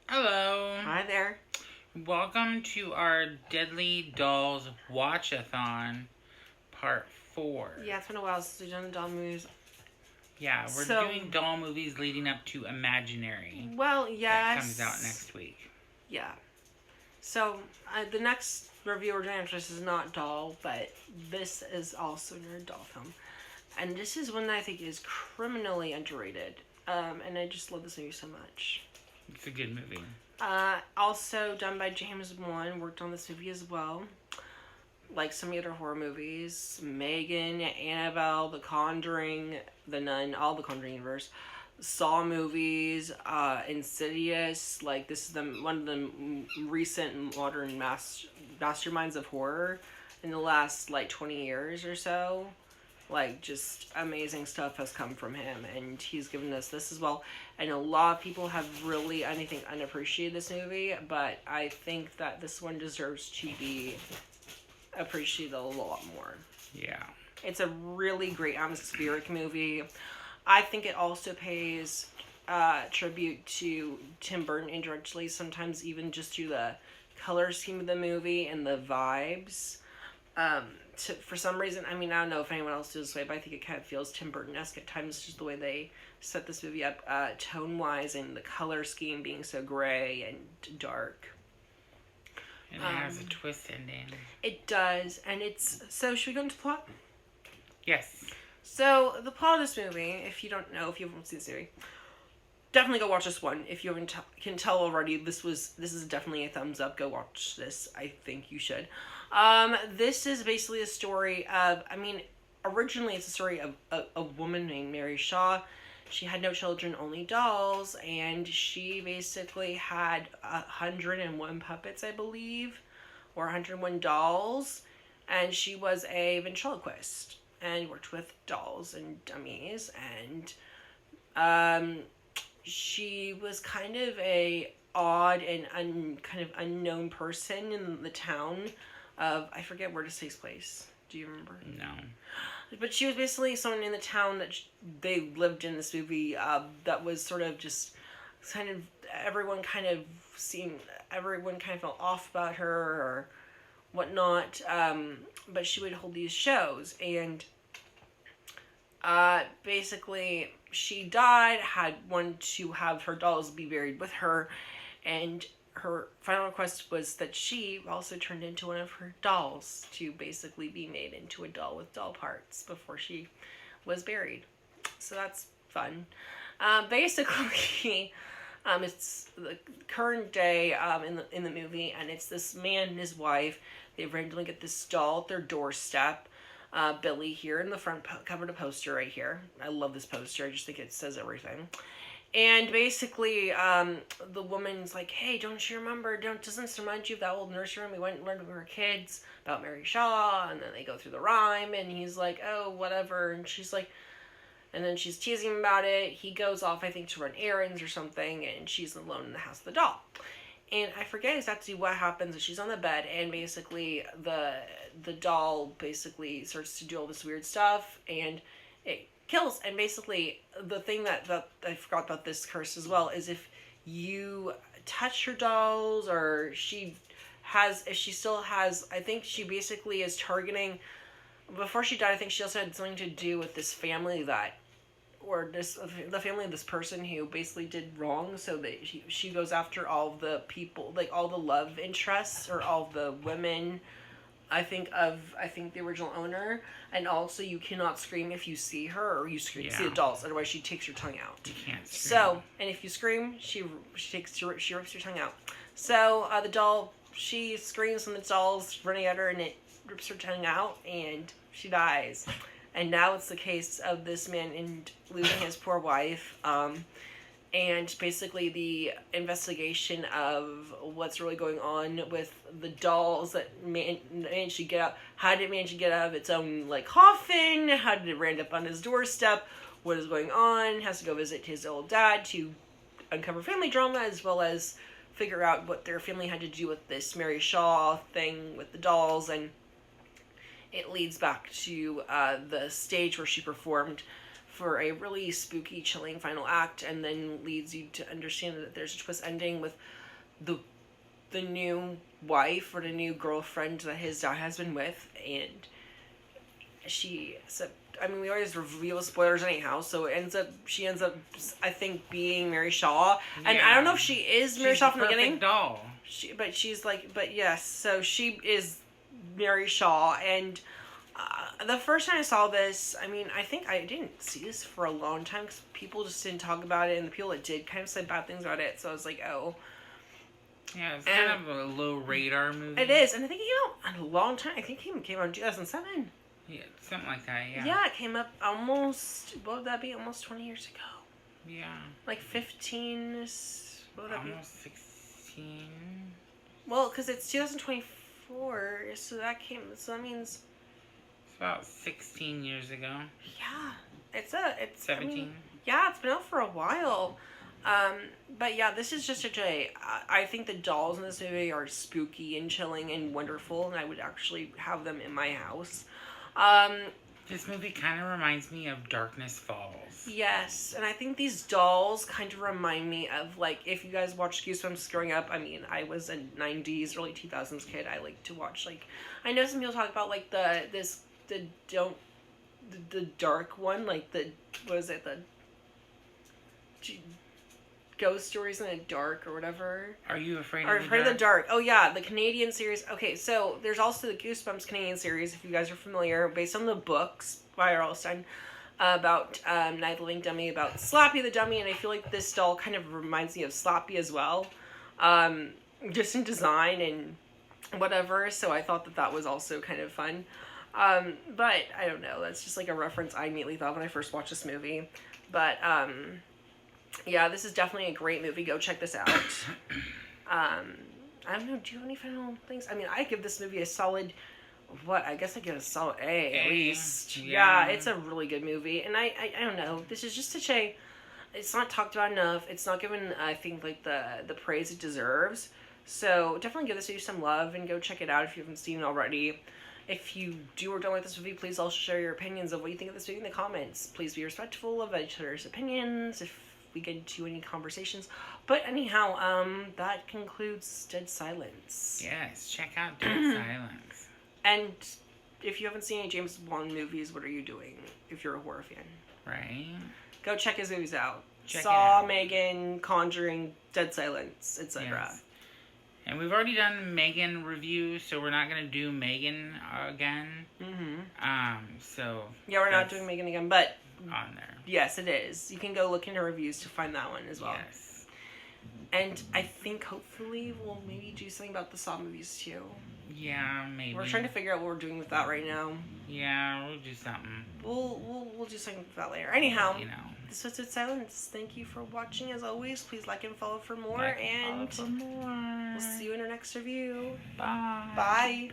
Hello. Hi there. Welcome to our Deadly Dolls Watchathon Part 4. Yeah, it's been a while since we've done doll movies. Yeah, we're So- doing doll movies leading up to Imaginary. Well, That yes. comes out next week. Yeah. So, the next review we're doing for this is not doll, but this is also another doll film. And this is one that I think is criminally underrated. And I just love this movie so much. It's a good movie. Also done by James Wan, worked on this movie as well. Like some of the other horror movies, Megan, Annabelle, The Conjuring, The Nun, all the Conjuring universe, Saw movies, Insidious. Like this is one of the recent modern masterminds of horror in the last 20 years or so. Like just amazing stuff has come from him, and he's given us this as well. And a lot of people have really, I think, unappreciated this movie, but I think that this one deserves to be appreciated a lot more. Yeah. It's a really great atmospheric movie. I think it also pays tribute to Tim Burton indirectly, sometimes even just through the color scheme of the movie and the vibes. For some reason, I don't know if anyone else feels this way, but I think it kind of feels Tim Burton-esque at times, just the way they set this movie up tone-wise and the color scheme being so gray and dark. And it has a twist ending. It does, and it's... So, should we go into plot? Yes. So, the plot of this movie, if you don't know, if you haven't seen the series, definitely go watch this one. If you can tell already, this is definitely a thumbs up. Go watch this. I think you should. This is basically a story of, originally it's a story of a woman named Mary Shaw. She had no children, only dolls, and she basically had 101 puppets, I believe, or 101 dolls, and she was a ventriloquist and worked with dolls and dummies, and she was kind of a odd and kind of unknown person in the town of, I forget where this takes place. Do you remember? No. But she was basically someone in the town that they lived in this movie that was sort of just kind of, everyone kind of felt off about her or whatnot. But she would hold these shows, and basically she died, wanted to have her dolls be buried with her, and her final request was that she also turned into one of her dolls to basically be made into a doll with doll parts before she was buried. So that's fun. Basically, it's the current day in the movie, and it's this man and his wife. They randomly get this doll at their doorstep. Billy here in the front covered a poster right here. I love this poster. I just think it says everything. And basically, the woman's like, hey, don't you remember, doesn't this remind you of that old nursery rhyme we went and learned when we were kids about Mary Shaw? And then they go through the rhyme, and he's like, oh, whatever. And she's like, and then she's teasing him about it. He goes off, I think, to run errands or something, and she's alone in the house with the doll. And I forget exactly what happens. She's on the bed, and basically the doll basically starts to do all this weird stuff, and it kills. And basically the thing that I forgot about this curse as well is if you touch her dolls, or if she still has, I think she basically is targeting, before she died, I think she also had something to do with this family the family of this person who basically did wrong, so that she goes after all the people, like all the love interests or all the women, I think the original owner. And also you cannot scream if you see her, or you see the dolls, otherwise she takes your tongue out. You can't scream. So, and if you scream, she rips your tongue out. So the doll, she screams when the doll's running at her, and it rips her tongue out, and she dies. And now it's the case of this man and losing his poor wife, and basically the investigation of what's really going on with the dolls that managed to get out. How did it manage to get out of its own coffin? How did it end up on his doorstep? What is going on? Has to go visit his old dad to uncover family drama, as well as figure out what their family had to do with this Mary Shaw thing with the dolls. And it leads back to the stage where she performed for a really spooky, chilling final act, and then leads you to understand that there's a twist ending with the new wife or the new girlfriend that his dad has been with, and we always reveal spoilers anyhow, so she ends up, I think, being Mary Shaw, and I don't know if she is Mary Shaw from the beginning. Doll. Yes, so she is Mary Shaw, and the first time I saw this, I think I didn't see this for a long time because people just didn't talk about it, and the people that did kind of said bad things about it, so I was like, oh. Yeah, it's kind of a low radar movie. It is, and I think it came out a long time. I think it came out in 2007. Yeah, something like that, yeah. Yeah, it came up almost, what would that be, almost 20 years ago? Yeah. Like 15, what would that almost 16. Well, because it's 2024, so that means... It's about 16 years ago. Yeah, it's 17. Yeah, it's been out for a while. But yeah, this is just I think the dolls in this movie are spooky and chilling and wonderful, and I would actually have them in my house. This movie kind of reminds me of Darkness Falls. Yes, and I think these dolls kind of remind me of, like, if you guys watched Goosebumps growing up, I was a 90s, early 2000s kid. I like to watch, like, I know some people talk about, like, the dark one, like, Ghost Stories in the Dark or whatever. Are You Afraid Or of the Afraid Dark? of the Dark. Oh yeah, the Canadian series. Okay, so there's also the Goosebumps Canadian series, if you guys are familiar, based on the books by R.L. Stine, about Night of the Living Dummy, about Slappy the Dummy, and I feel like this doll kind of reminds me of Slappy as well, just in design and whatever, so I thought that was also kind of fun. But I don't know, that's just like a reference I immediately thought when I first watched this movie. But yeah, this is definitely a great movie. Go check this out. I don't know, do you have any final things? I give this movie a solid, I guess I give it a solid A at least. Yeah, it's a really good movie. And I don't know, this is just such a, it's not talked about enough. It's not given, I think, like the praise it deserves. So definitely give this movie some love and go check it out if you haven't seen it already. If you do or don't like this movie, please also share your opinions of what you think of this movie in the comments. Please be respectful of each other's opinions if we get into any conversations. But anyhow, that concludes Dead Silence. Yes, check out Dead Silence. And if you haven't seen any James Wan movies, what are you doing if you're a horror fan? Right. Go check his movies out. Check it Saw, out. Conjuring, Dead Silence, etc. Yes. And we've already done Megan review, so we're not gonna do Megan again. So yeah, we're not doing Megan again, but on there. Yes, it is. You can go look into reviews to find that one as well. Yes. And I think hopefully we'll maybe do something about the Saw movies too. Yeah, maybe. We're trying to figure out what we're doing with that right now. Yeah, we'll do something. We'll do something with that later. Anyhow, you know. This was Dead Silence. Thank you for watching as always. Please like and follow for more, and we'll we'll see you in our next review. Bye. Bye.